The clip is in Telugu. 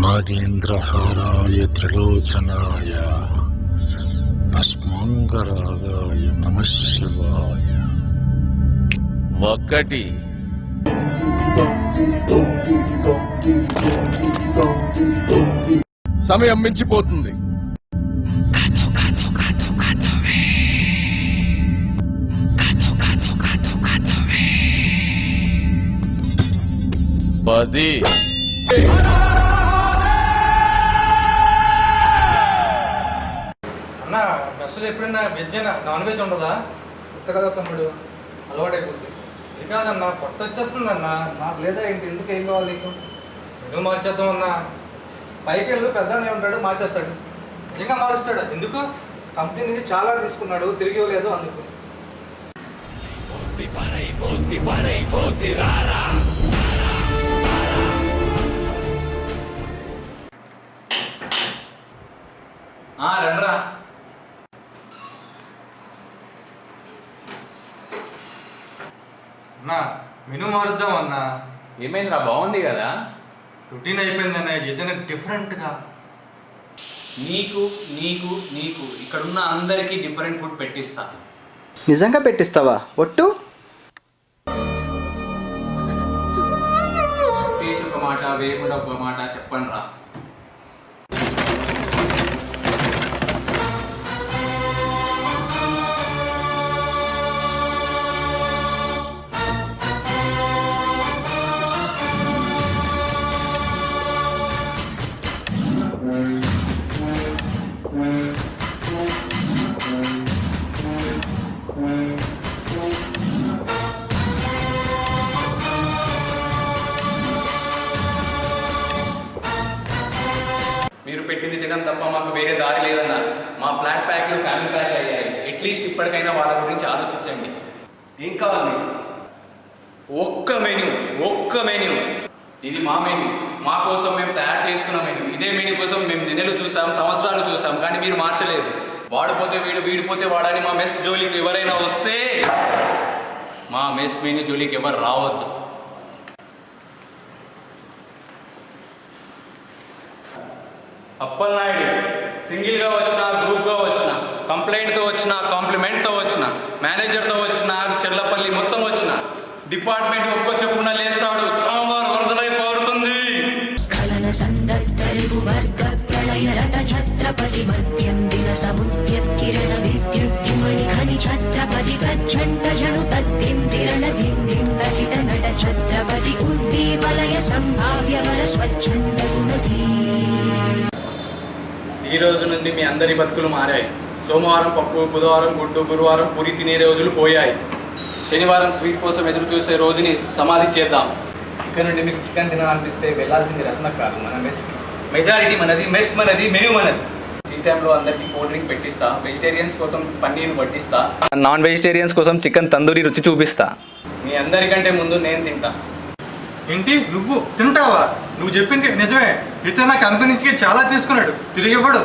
నాగేంద్రహారాయ త్రిలోచనాయ భస్మాంగరాగాయ నమః శివాయ. ఒక్కటి సమయం మించిపోతుంది. పది అన్న బస్సులో ఎప్పుడైనా వెజ్ అయినా నాన్ వెజ్ ఉండదా? కొత్త కదా తమ్ముడు, అలవాటైపోతుంది. ఇది కాదన్న, పొట్ట వచ్చేస్తుంది అన్న. నాకు లేదా ఏంటి? ఎందుకు ఏం కావాలి నీకు? మెనూ మార్చేద్దాం అన్న. పైకి వెళ్ళు, పెద్దనే ఉంటాడు, మార్చేస్తాడు. నిజంగా మారుస్తాడు. ఎందుకు? కంపెనీ నుంచి చాలా తీసుకున్నాడు, తిరిగి ఇవ్వలేదు అందుకు. రండ్రా. అన్న మెనూ మారుద్దాం అన్న. ఏమైందిరా? బాగుంది కదా. రొటీన్ అయిపోయిందన్న, ఏదైనా డిఫరెంట్గా. నీకు నీకు నీకు ఇక్కడున్న అందరికీ డిఫరెంట్ ఫుడ్ పెట్టిస్తా. నిజంగా పెట్టిస్తావా? ఒట్టు. టేస్ట్ ఒక మాట, వేయకుండా ఒక మాట చెప్పండి రా. మీరు పెట్టింది తినడం తప్ప మాకు వేరే దారి లేదన్నారు. మా ఫ్లాట్ ప్యాక్లు ఫ్యామిలీ ప్యాక్లు అయ్యాయి. అట్లీస్ట్ ఇప్పటికైనా వాళ్ళ గురించి ఆలోచించండి. ఏం కావాలి? ఒక్క మెన్యూ. ఇది మా మెన్యూ, మా కోసం మేము తయారు చేసుకున్న మెన్యూ. ఇదే మెన్యూ కోసం మేము నెలలు చూసాం, సంవత్సరాలు చూసాం, కానీ మీరు మార్చలేదు. వాడిపోతే వీడిపోతే వాడని మా మెస్ జోలికి ఎవరైనా వస్తే మా మెస్ మెన్యూ జోలికి ఎవరు రావద్దు. అప్పలనాయుడు సింగిల్గా వచ్చిన, గ్రూప్గా వచ్చిన, కంప్లైంట్తో వచ్చిన, కాంప్లిమెంట్తో వచ్చిన, మేనేజర్తో వచ్చిన, చెల్లపల్లి మొత్తం వచ్చిన, డిపార్ట్మెంట్ ఒక్క చెప్పున లేస్తాడు. సోమవారం వరదలై పారుతుంది. ఛత్రపతి మధ్యం దిన సముద్యం కిరణ విద్యుద్యుమణి ఖని ఛత్రపతి గచ్చంట జను తద్దిం తిరణ దిం దిం తకిట నట ఛత్రపతి ఉర్వీ వలయ సంభావ్య వర స్వచ్ఛంద గుణధీ. ఈ రోజు నుండి మీ అందరి బతుకులు మారాయి. సోమవారం పప్పు, బుధవారం గుడ్డు, గురువారం పూరి తినే రోజులు పోయాయి. శనివారం స్వీట్ కోసం ఎదురు చూసే రోజుని సమాధి చేద్దాం. ఇక్కడ నుండి మీకు చికెన్ తినాలనిపిస్తే వెళ్ళాల్సింది రత్న కాదు, మన మెస్. మెజారిటీ మనది, మెస్ మనది, మెనూ మనది. ఈ టైంలో అందరికీ కోల్డ్ డ్రింక్ పెట్టిస్తా. వెజిటేరియన్స్ కోసం పన్నీర్ వడ్డిస్తా. నాన్ వెజిటేరియన్స్ కోసం చికెన్ తందూరి రుచి చూపిస్తా. మీ అందరికంటే ముందు నేను తింటా. ఏంటి? నువ్వు తింటావా? నువ్వు చెప్పింది నిజమే. ఇతను నా కంపెనీ నుంచి చాలా తీసుకున్నాడు, తిరిగి ఇవ్వడు.